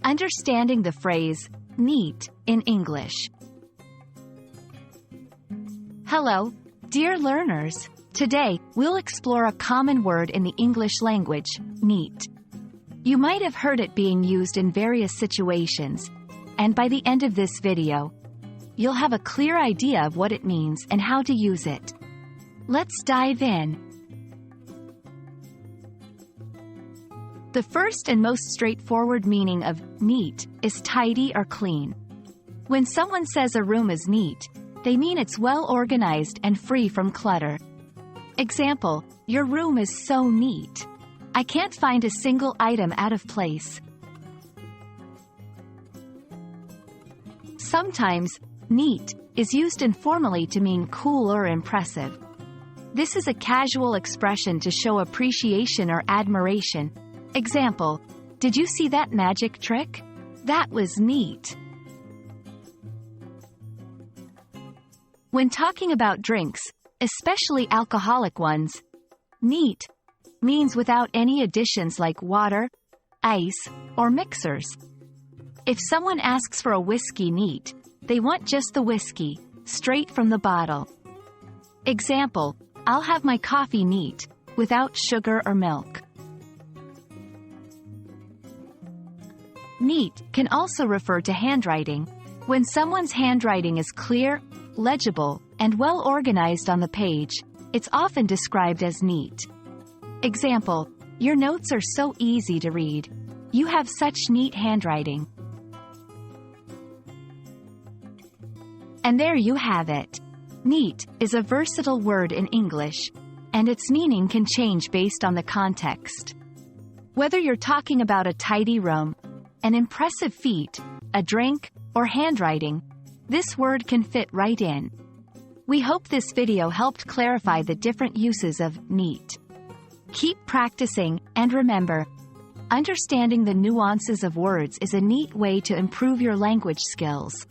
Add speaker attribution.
Speaker 1: Understanding the phrase, neat, in English. Hello, dear learners. Today, we'll explore a common word in the English language, neat. You might have heard it being used in various situations, and by the end of this video, you'll have a clear idea of what it means and how to use it. Let's dive in. The first and most straightforward meaning of neat is tidy or clean. When someone says a room is neat, they mean it's well organized and free from clutter. Example, your room is so neat. I can't find a single item out of place. Sometimes, neat is used informally to mean cool or impressive. This is a casual expression to show appreciation or admiration. Example, did you see that magic trick? That was neat. When talking about drinks, especially alcoholic ones, neat means without any additions like water, ice, or mixers. If someone asks for a whiskey neat, they want just the whiskey, straight from the bottle. Example, I'll have my coffee neat, without sugar or milk. Neat can also refer to handwriting. When someone's handwriting is clear, legible, and well organized on the page, it's often described as neat. Example, your notes are so easy to read. You have such neat handwriting. And there you have it. Neat is a versatile word in English, and its meaning can change based on the context. Whether you're talking about a tidy room, an impressive feat, a drink, or handwriting, this word can fit right in. We hope this video helped clarify the different uses of neat. Keep practicing, and remember, understanding the nuances of words is a neat way to improve your language skills.